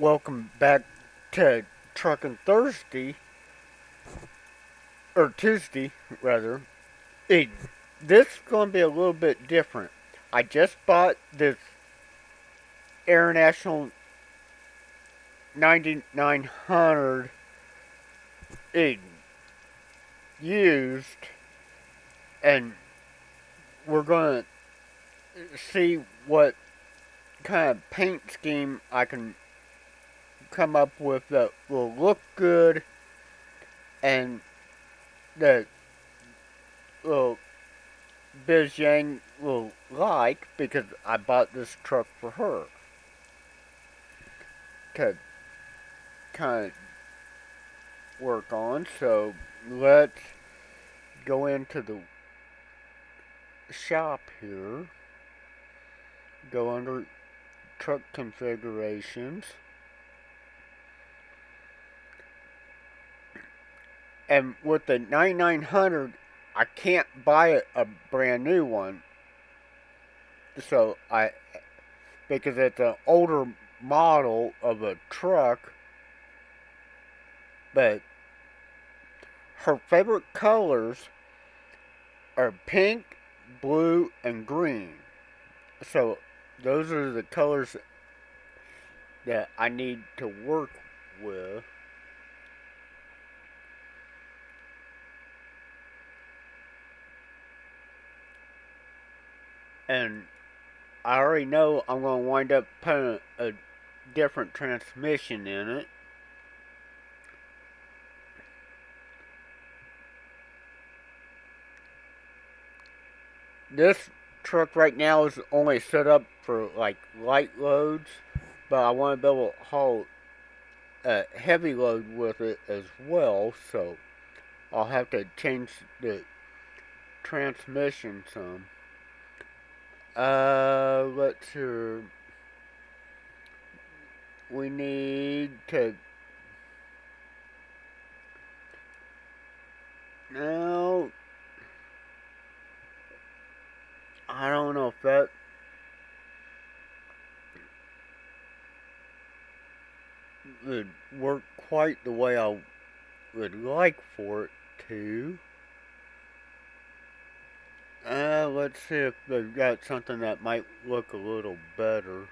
Welcome back to Truckin' Thursday, or Tuesday, rather. Hey, this is going to be a little bit different. I just bought this International 9900 it used, and we're going to see what kind of paint scheme I can come up with that will look good and that will Biz Yang will like because I bought this truck for her to kind of work on. So let's go into the shop here, go under truck configurations, and with the 9900, I can't buy a brand new one. So because it's an older model of a truck, but her favorite colors are pink, blue, and green. So those are the colors that I need to work with. And I already know I'm going to wind up putting a different transmission in it. This truck right now is only set up for like light loads, but I want to be able to haul a heavy load with it as well, so I'll have to change the transmission some. Let's see. We need to. Now, I don't know if that would work quite the way I would like for it to. Let's see if they've got something that might look a little better,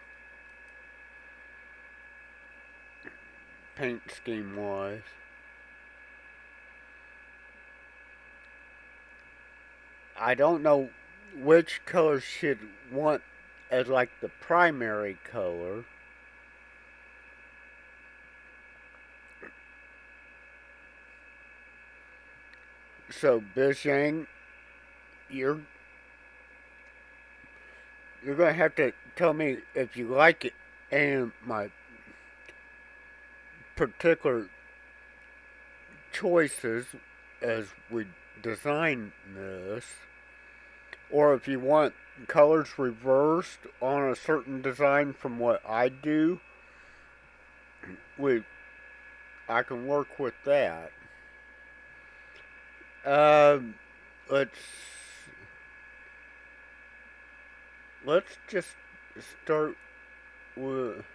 paint scheme wise. I don't know which color should want as like the primary color. So Bishang, you're you're gonna have to tell me if you like it and my particular choices as we design this, or if you want colors reversed on a certain design from what I do, we I can work with that. Um, let's let's just start with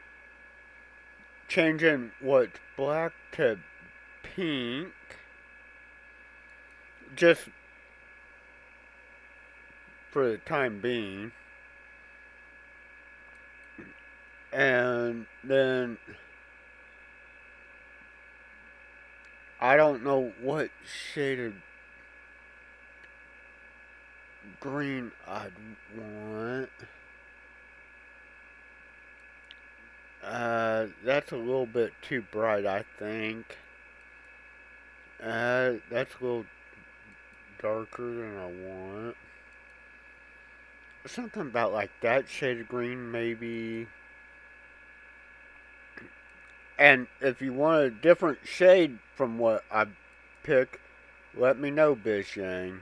changing what's black to pink, just for the time being, and then I don't know what shade of green I'd want. That's a little bit too bright, I think. That's a little darker than I want. Something about like that shade of green, maybe. And if you want a different shade from what I pick, let me know, Bishang.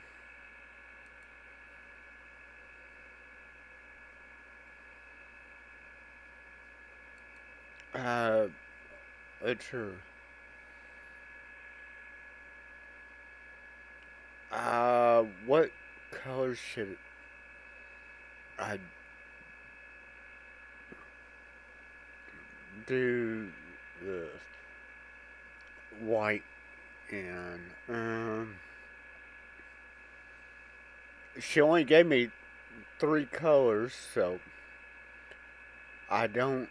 Uh, it's her. What color should I do the white in. She only gave me 3 colors, so I don't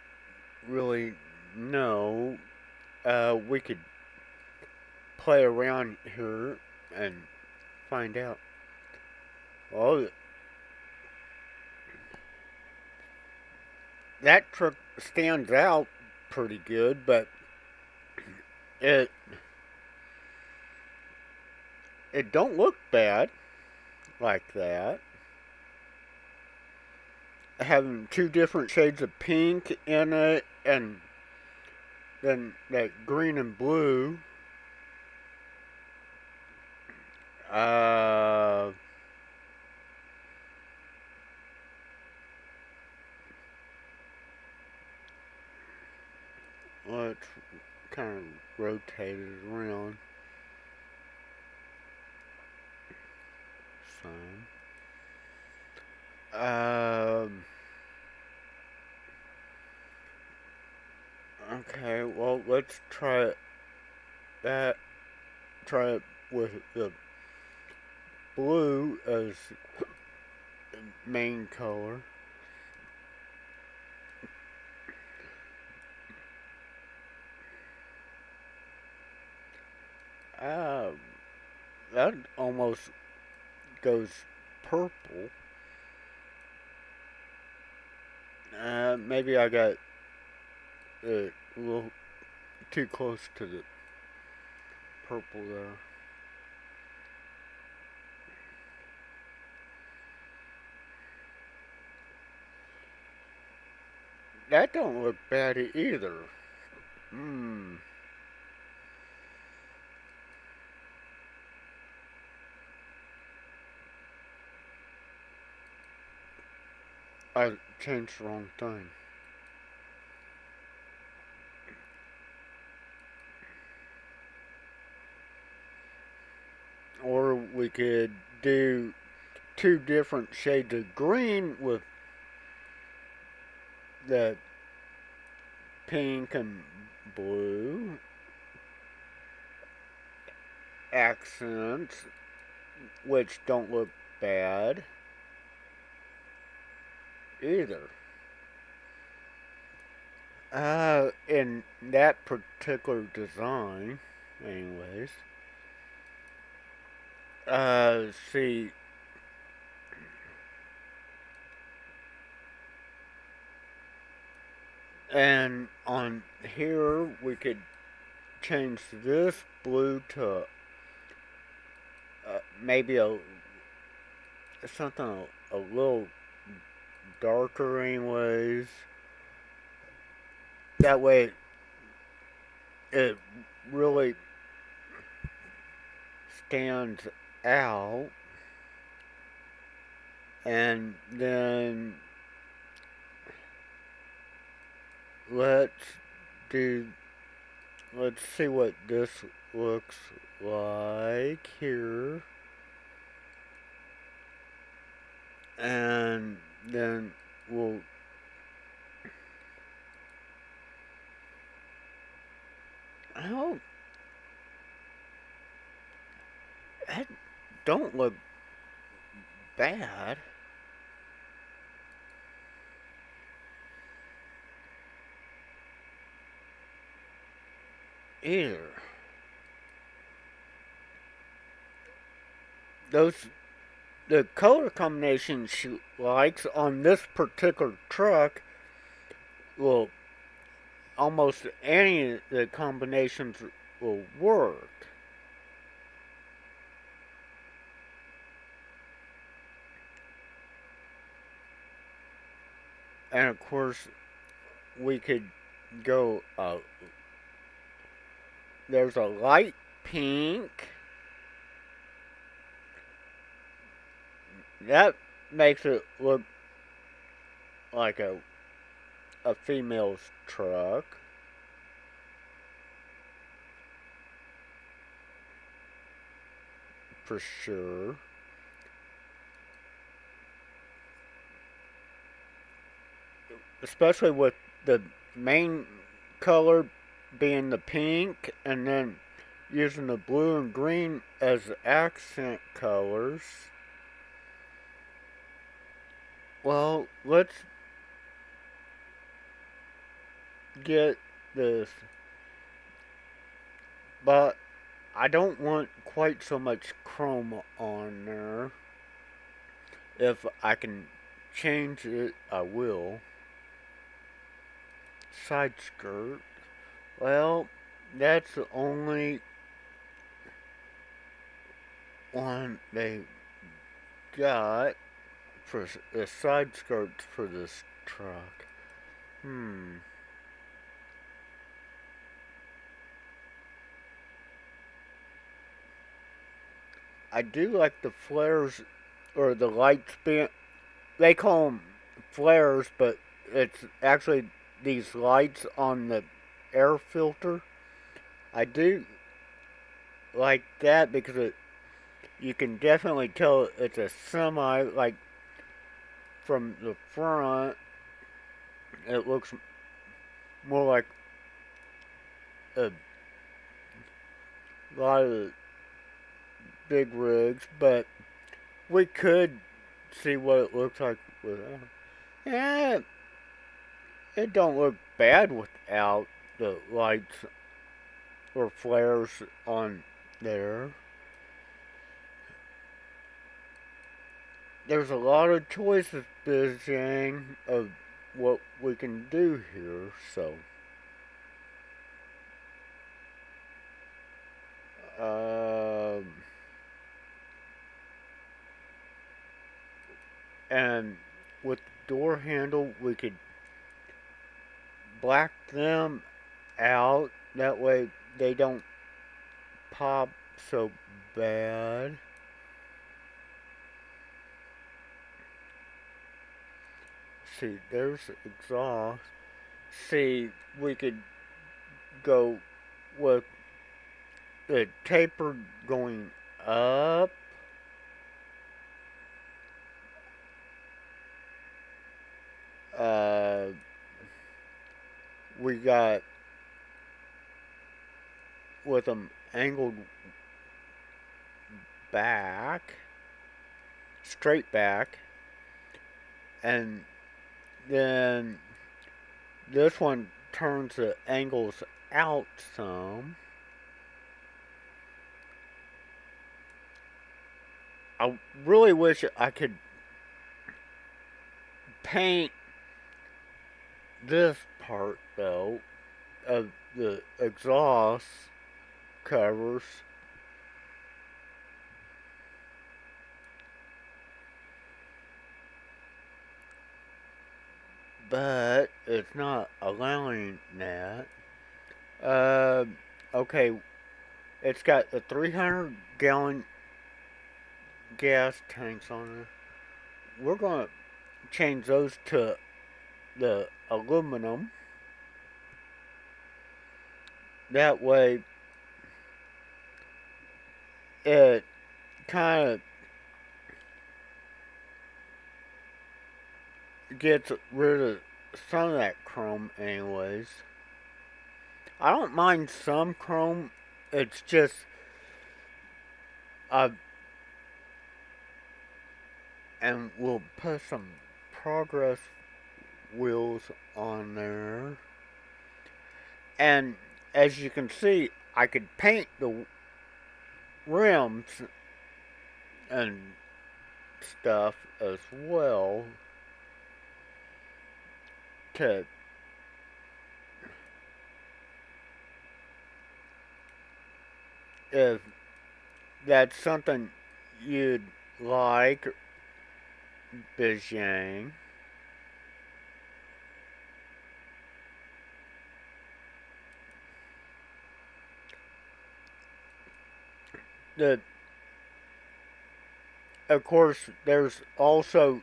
really know. We could play around here and find out. Oh, that truck stands out pretty good, but it it don't look bad like that. Having 2 different shades of pink in it, and then that green and blue. Uh, let's kind of rotate it around some. Okay, well, let's try that. Try it with the blue as main color. Uh, that almost goes purple. Maybe I got a little too close to the purple there. That don't look bad either. Hmm. I changed the wrong thing. Or we could do 2 different shades of green with the pink and blue accents, which don't look bad either. In that particular design, anyways. See, and on here we could change this blue to maybe something a little darker, anyways. That way, it really stands out. And then let's do. Let's see what this looks like here. And then we'll oh, that don't look bad either. Those the color combination she likes on this particular truck, well, almost any of the combinations will work. And of course, we could go. There's a light pink that makes it look like a female's truck. For sure. Especially with the main color being the pink, and then using the blue and green as accent colors. Well, let's get this. But I don't want quite so much chrome on there. If I can change it, I will. Side skirt. Well, that's the only one they got for the side skirts for this truck. I do like the flares or the lights being. They call them flares, but it's actually these lights on the air filter. I do like that because you can definitely tell it's a semi. Like from the front, it looks more like a lot of big rigs, but we could see what it looks like without. Yeah, it don't look bad without the lights or flares on there. There's a lot of choices, Bizang, of what we can do here, so. Um, and with the door handle, we could black them out. That way they don't pop so bad. See, there's exhaust. See, we could go with the taper going up. Uh, we got with them angled back, straight back, and then this one turns the angles out some. I really wish I could paint this part though of the exhaust covers. But it's not allowing that. Uh, okay, it's got a 300-gallon gas tanks on it. We're gonna change those to the aluminum. That way, it kind of gets rid of some of that chrome, anyways. I don't mind some chrome. It's just uh, and we'll put some progress wheels on there. And as you can see, I could paint the rims and stuff as well to if that's something you'd like, Bijang. The of course there's also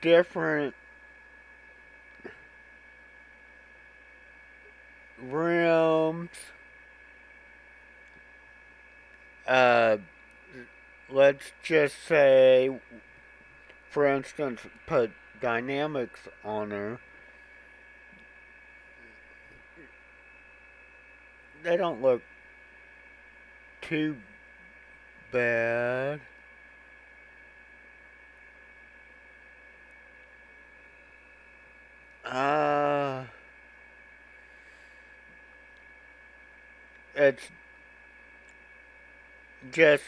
different rims. Uh, let's just say, for instance, put dynamics on her. they don't look too bad. Uh, it's just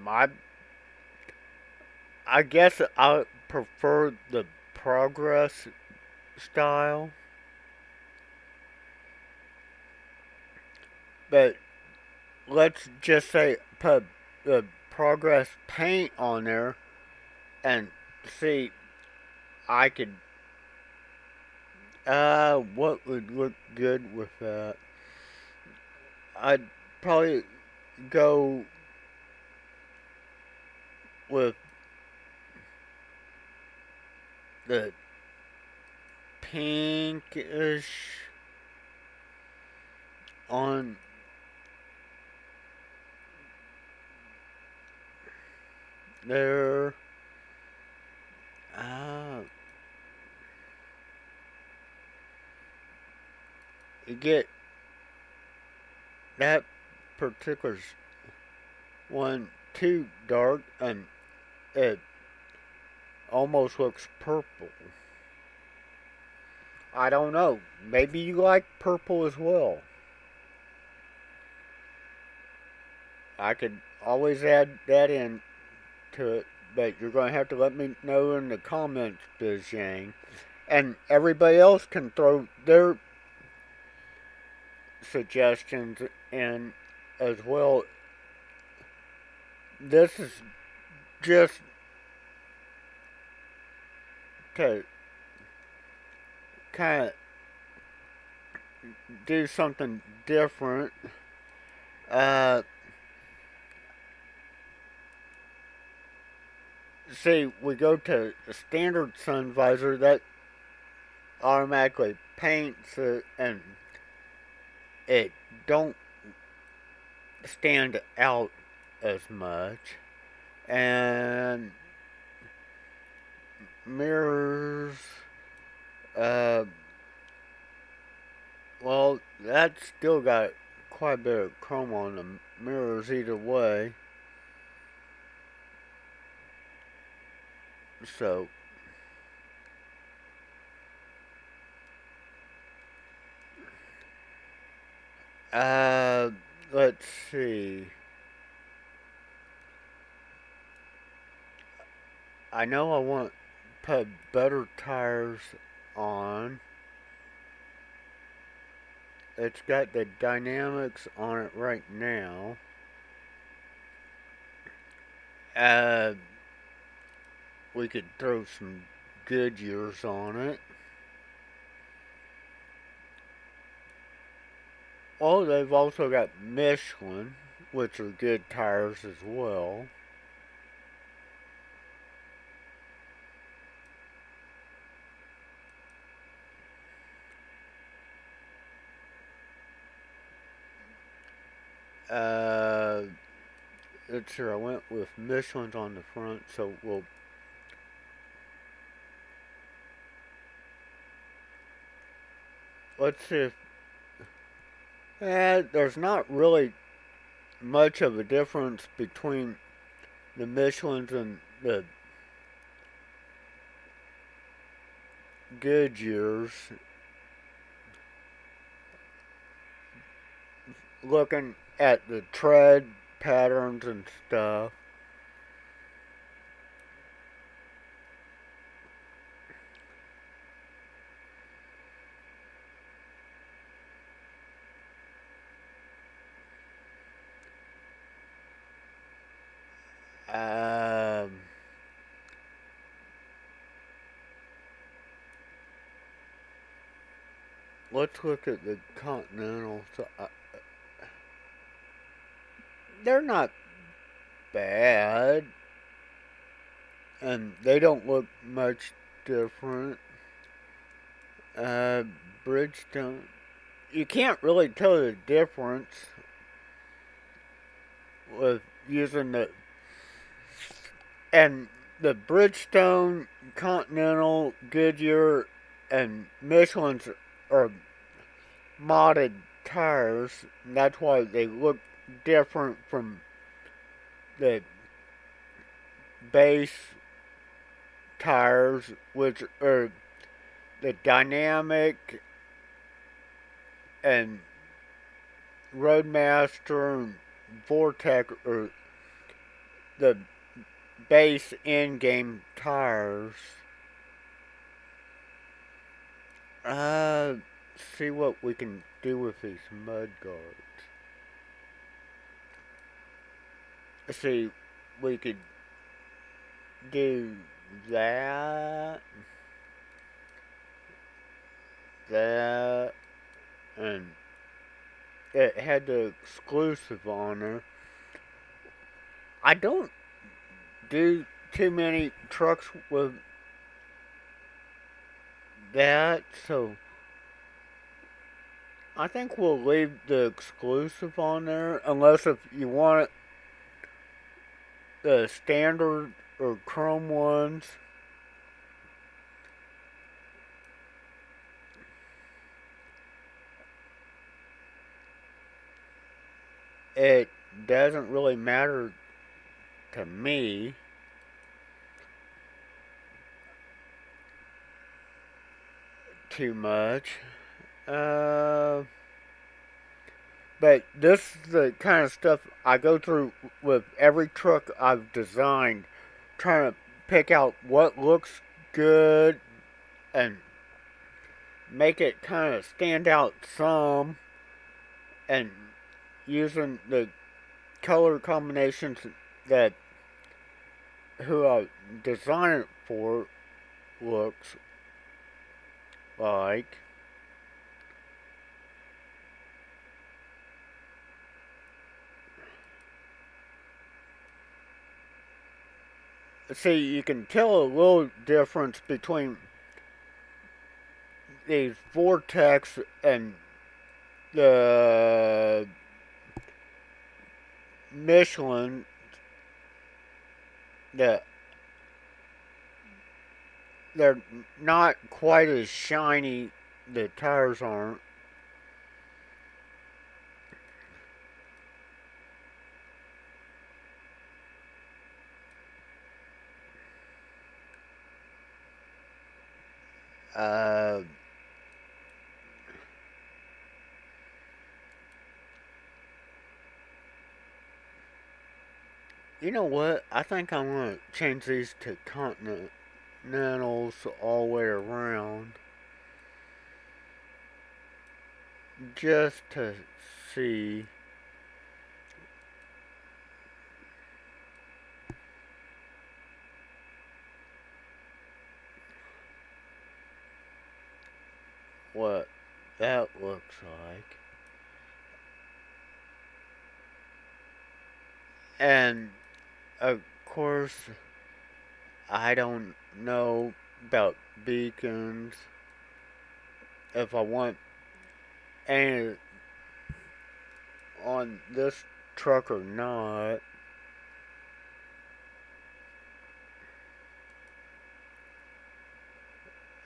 my. I guess I prefer the progress style, but let's just say put the progress paint on there and see. I could. What would look good with that? I'd probably go with the pinkish on there. Uh, you get that particular one too dark and it almost looks purple. I don't know. Maybe you like purple as well. I could always add that in to it, but you're going to have to let me know in the comments, Bizjang. And everybody else can throw their suggestions in as well. This is just to kind of do something different. Uh, See, we go to the standard sun visor that automatically paints it and it don't stand out as much. And mirrors, uh, well, that's still got quite a bit of chrome on the mirrors either way. So, uh, let's see. I know I want to put better tires on. It's got the dynamics on it right now. Uh, we could throw some Goodyears on it. Oh, they've also got Michelin, which are good tires as well. Uh, let's see, I went with Michelin's on the front, so let's see if, there's not really much of a difference between the Michelin's and the Goodyears. Looking at the tread patterns and stuff. Um, let's look at the Continental. So, they're not bad, and they don't look much different. Uh, Bridgestone. You can't really tell the difference with using the Bridgestone, Continental, Goodyear, and Michelin's are modded tires. And that's why they look different from the base tires, which are the Dynamic and Roadmaster and Vortec, or the base in-game tires. Uh, see what we can do with these mud guards. See, we could do that, that, and it had the exclusive on there. I don't do too many trucks with that, so I think we'll leave the exclusive on there, unless if you want the standard or chrome ones. It doesn't really matter to me. Too much. Uh, but this is the kind of stuff I go through with every truck I've designed, trying to pick out what looks good and make it kind of stand out some, and using the color combinations that who I designed it for looks like. See, you can tell a little difference between these Vortex and the Michelin, that they're not quite as shiny. The tires aren't. Uh, you know what? I think I'm gonna change these to Continentals all the way around, just to see. What that looks like. And of course, I don't know about beacons, if I want any on this truck or not.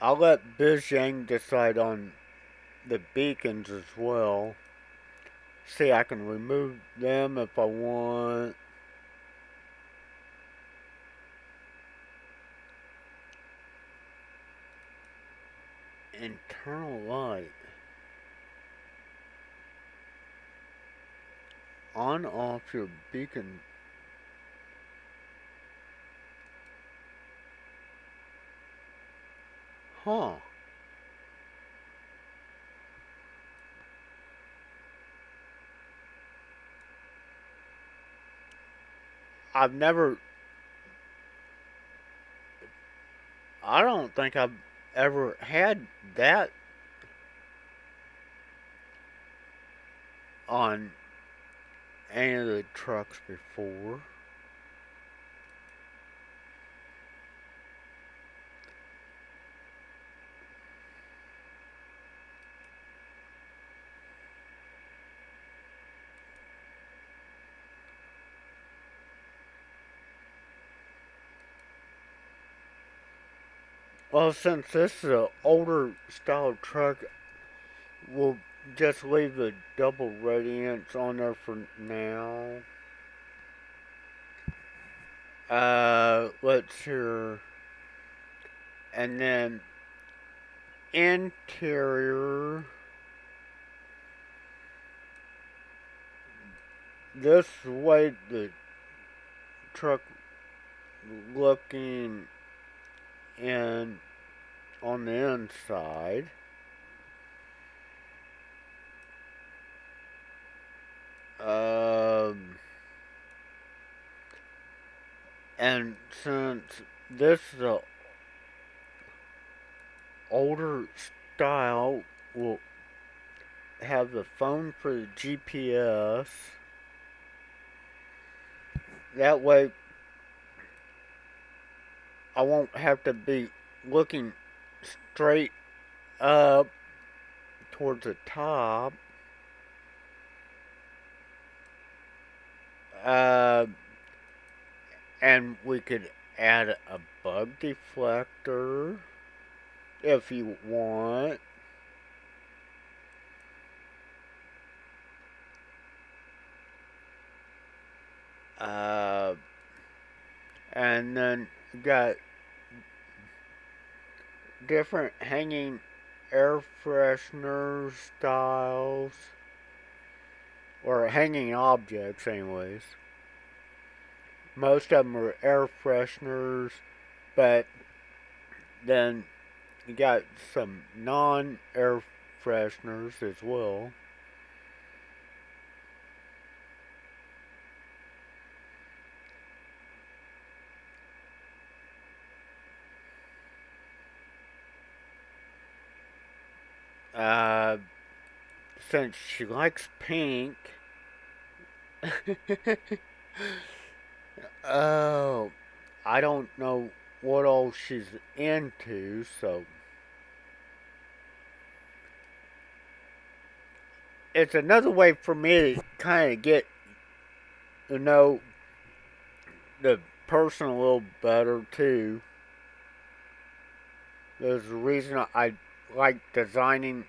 I'll let Bizhang decide on the beacons as well. See, I can remove them if I want. Internal light. On off your beacon. Huh. I've never. I don't think I've ever had that on any of the trucks before. Well, since this is an older style truck, We'll just leave the double radiance on there for now. Let's hear. And then interior. This way the truck looking in on the inside. And since this is a older style, we'll have the phone for the GPS. That way, I won't have to be looking straight up towards the top. Uh, and we could add a bug deflector if you want. Uh, and then got different hanging air freshener styles, or hanging objects, anyways. Most of them are air fresheners, but then you got some non air fresheners as well. Uh, since she likes pink, oh, I don't know what all she's into, so it's another way for me to kind of get to know the person a little better too. There's a reason I like designing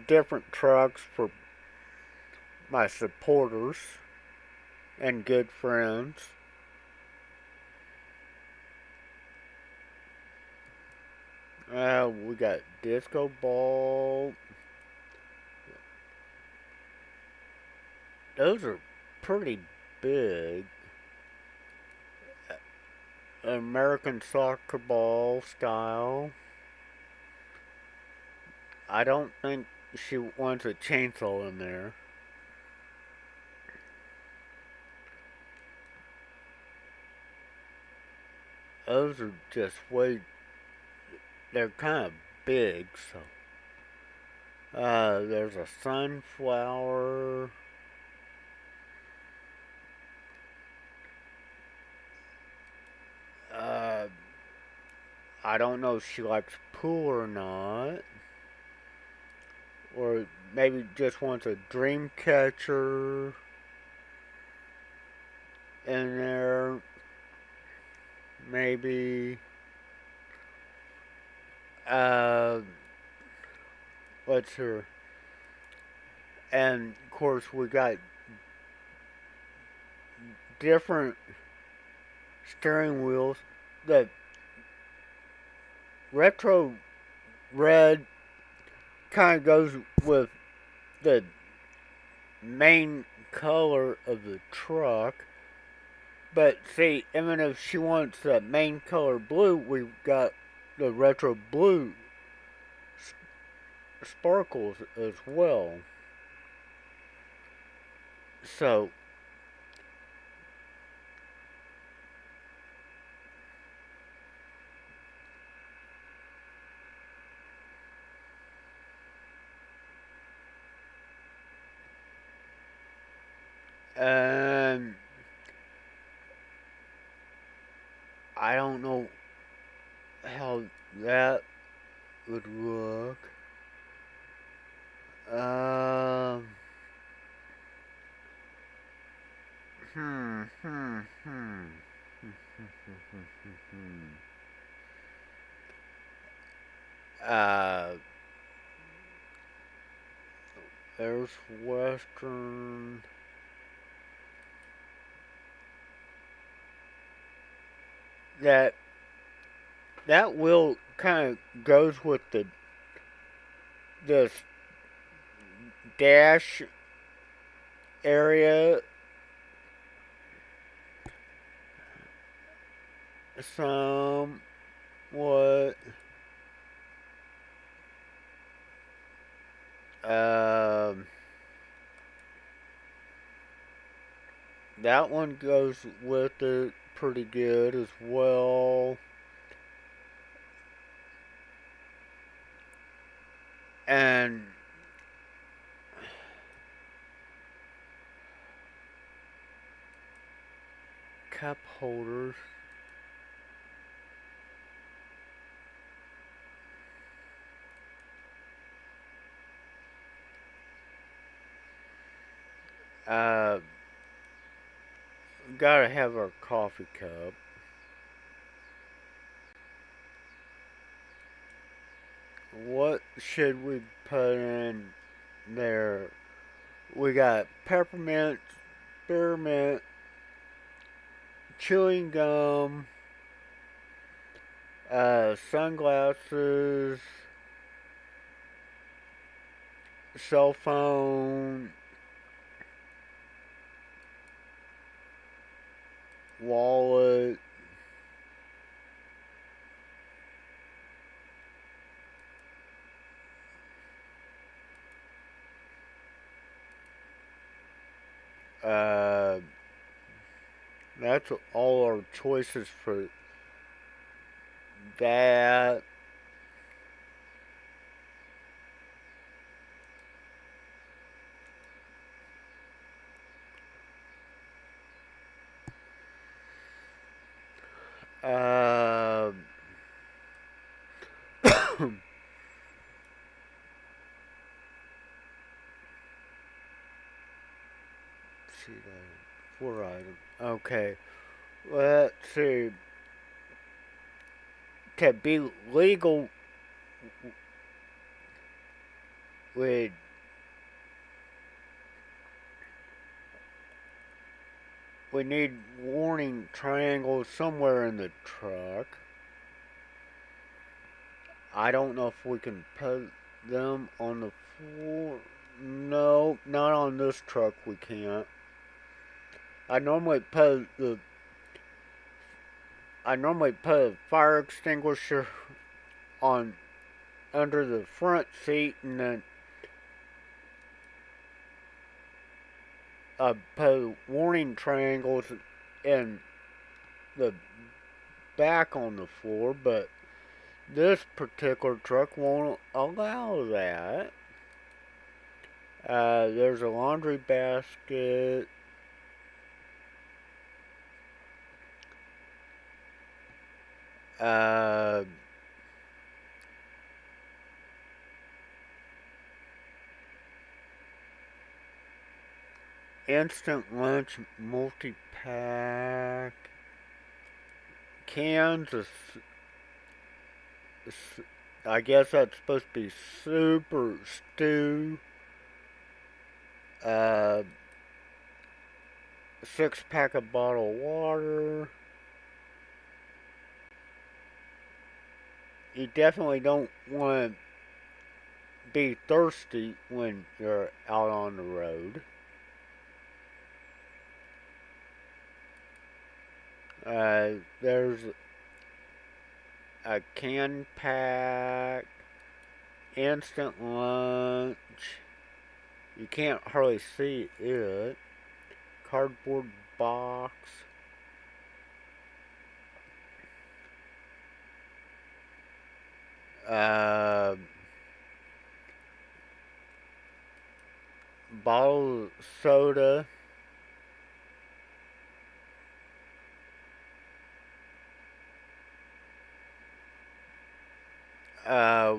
different trucks for my supporters and good friends. We got disco ball. Those are pretty big. American soccer ball style. I don't think she wants a chainsaw in there. Those are just way. They're kind of big, so. There's a sunflower. Uh, I don't know if she likes pool or not. Or maybe just wants a dream catcher in there. Maybe. Uh, what's her? And of course, we got different steering wheels. The retro red kind of goes with the main color of the truck. But see, even if she wants the main color blue, we've got the retro blue sparkles as well. So, um, I don't know how that would look. Um, hmm, hmm, hmm. uh, There's Western. That that wheel kind of goes with this dash area somewhat. Um, that one goes with it pretty good as well. And cup holders. Uh, gotta have our coffee cup. What should we put in there? We got peppermint, spearmint, chewing gum, sunglasses, cell phone, wallet, uh, that's all our choices for that. Uh, see that 4 items. Okay, let's see. To be legal, we we need warning triangles somewhere in the truck. I don't know if we can put them on the floor. No, not on this truck. We can't. I normally put the I normally put a fire extinguisher on under the front seat, and then put warning triangles in the back on the floor. But this particular truck won't allow that. There's a laundry basket. Uh, Instant lunch multi pack. Cans of, I guess that's supposed to be super stew. Uh, 6 pack of bottled water. You definitely don't want to be thirsty when you're out on the road. There's a can pack, instant lunch. You can't hardly see it. Cardboard box. Uh, Bottle of soda. Uh,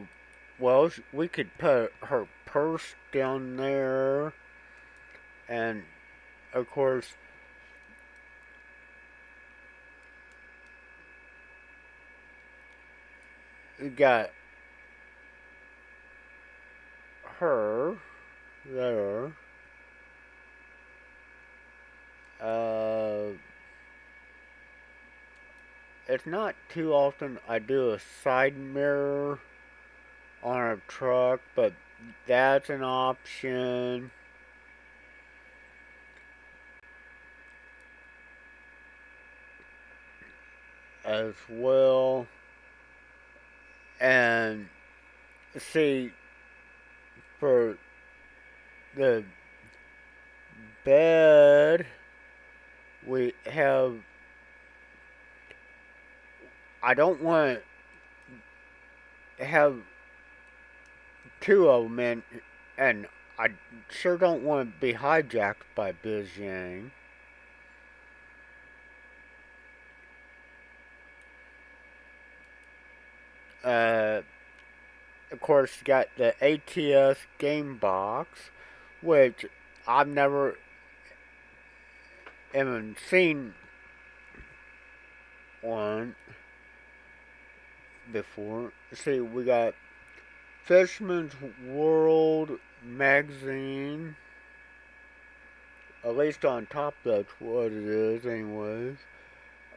well, we could put her purse down there, and of course, we got her. there. Uh, it's not too often I do a side mirror on a truck, but that's an option as well. And see, for the bed, we have. I don't want to have two of them in, and I sure don't want to be hijacked by Bizang. Uh, of course, you got the ATS game box, which I've never even seen one before. See, we got Fisherman's World magazine. At least on top, that's what it is, anyways.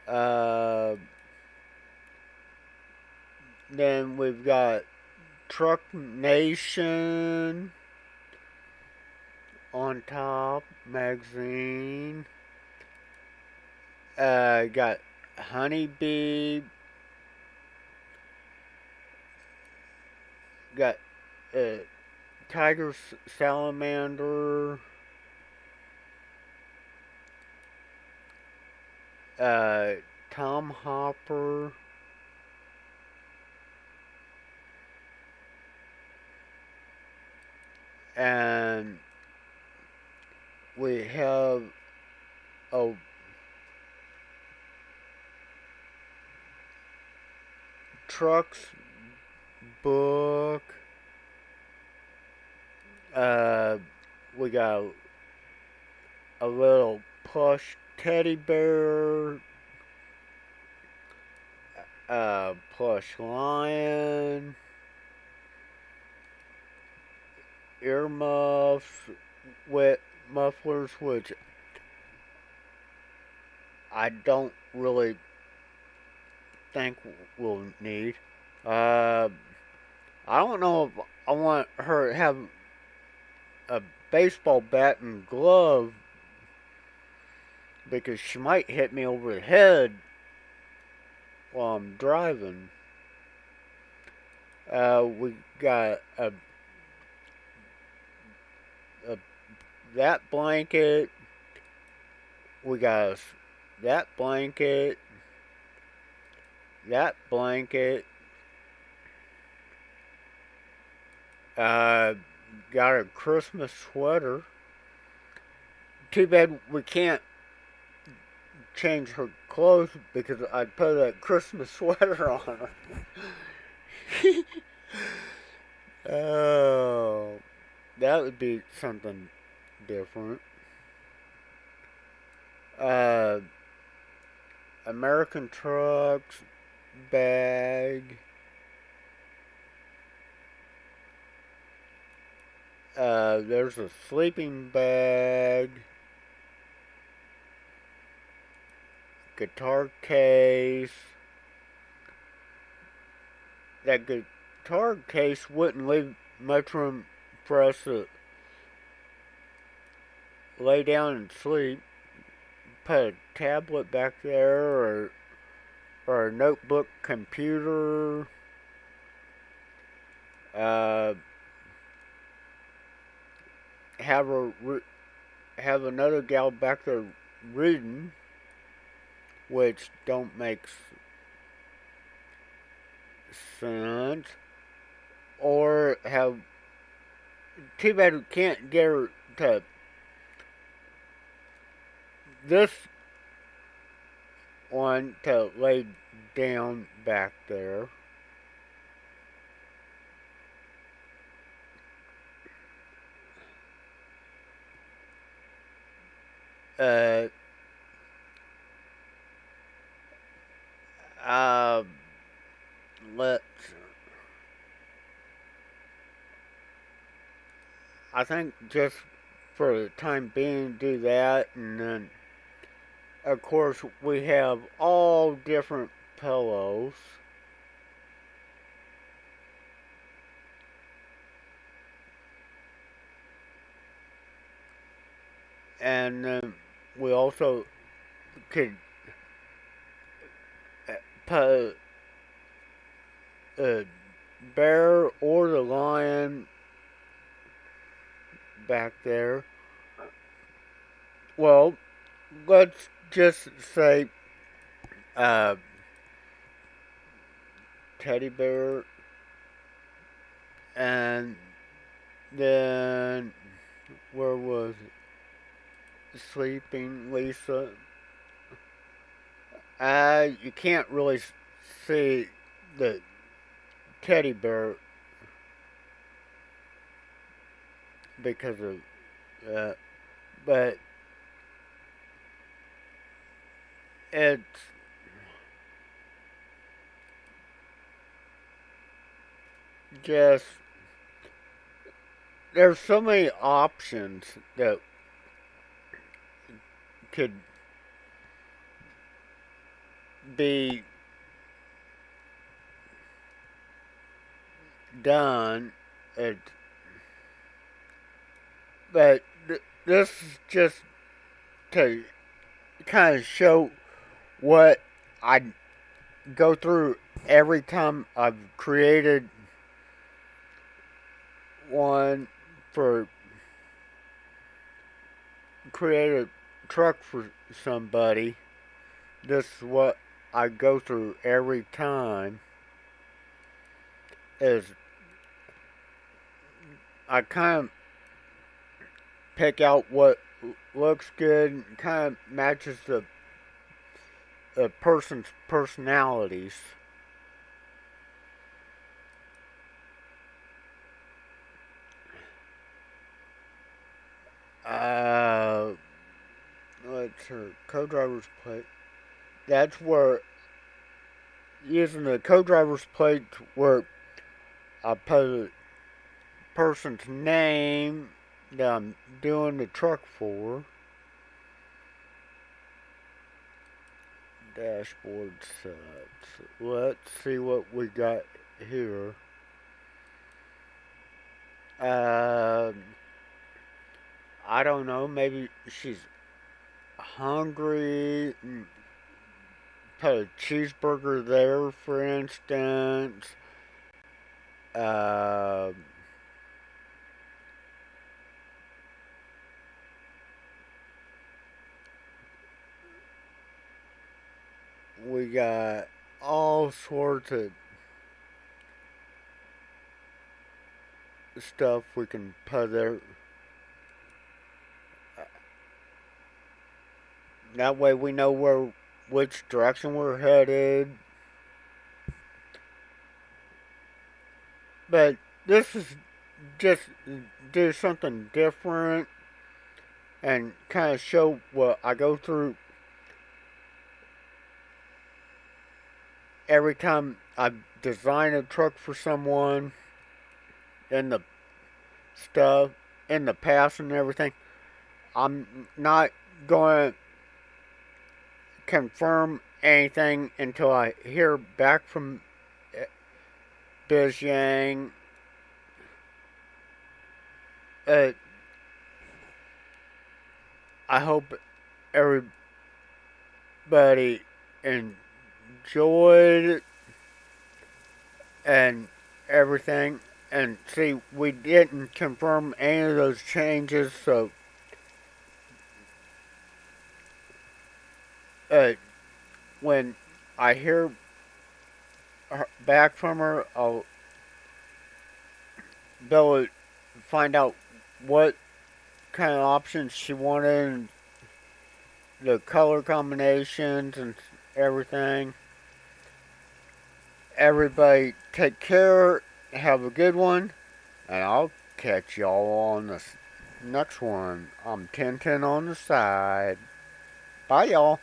Uh, then we've got Truck Nation on top magazine. Got Honeybee. Got uh, Tiger Salamander. Uh, Tom Hopper. And we have a trucks book. Uh, we got a little plush teddy bear, plush lion, earmuffs, wet mufflers, which I don't really think we'll need. Uh, I don't know if I want her to have a baseball bat and glove because she might hit me over the head while I'm driving. We got a that blanket. We got that blanket. That blanket. Uh, got a Christmas sweater. Too bad we can't change her clothes because I'd put a Christmas sweater on her. Oh, that would be something different. Uh, American trucks bag. There's a sleeping bag. Guitar case. That guitar case wouldn't leave much room for us to lay down and sleep. Put a tablet back there or a notebook computer. Uh, have a have another gal back there reading, which don't make sense. Or have too bad we can't get her to this one to lay down back there. Uh, uh, let's. I think just for the time being, do that, and then of course we have all different pillows. And we also could put a bear or the lion back there. Well, let's just say uh, teddy bear, and then where was it? Sleeping Lisa. You can't really see the teddy bear because of but it's just there's so many options that could be done. It, but this is just to kind of show what I go through every time I've created one for create a truck for somebody. This is what I go through every time. Is I kind of pick out what looks good and kind of matches the person's personalities. Uh, let's see, co-driver's plate. That's where using the co-driver's plate where I put a person's name that I'm doing the truck for. Dashboard sets. Let's see what we got here. Uh, I don't know. Maybe she's hungry. Put a cheeseburger there, for instance. Uh, we got all sorts of stuff we can put there. That way we know which direction we're headed. But this is just do something different and kind of show what I go through every time I design a truck for someone and the stuff in the past and everything. I'm not going to confirm anything until I hear back from Biz Yang. I hope everybody enjoyed and everything. And see, we didn't confirm any of those changes, so when I hear back from her, I'll be able to find out what kind of options she wanted, and the color combinations and everything. Everybody take care, have a good one, and I'll catch y'all on the next one. I'm 1010 on the side. Bye, y'all.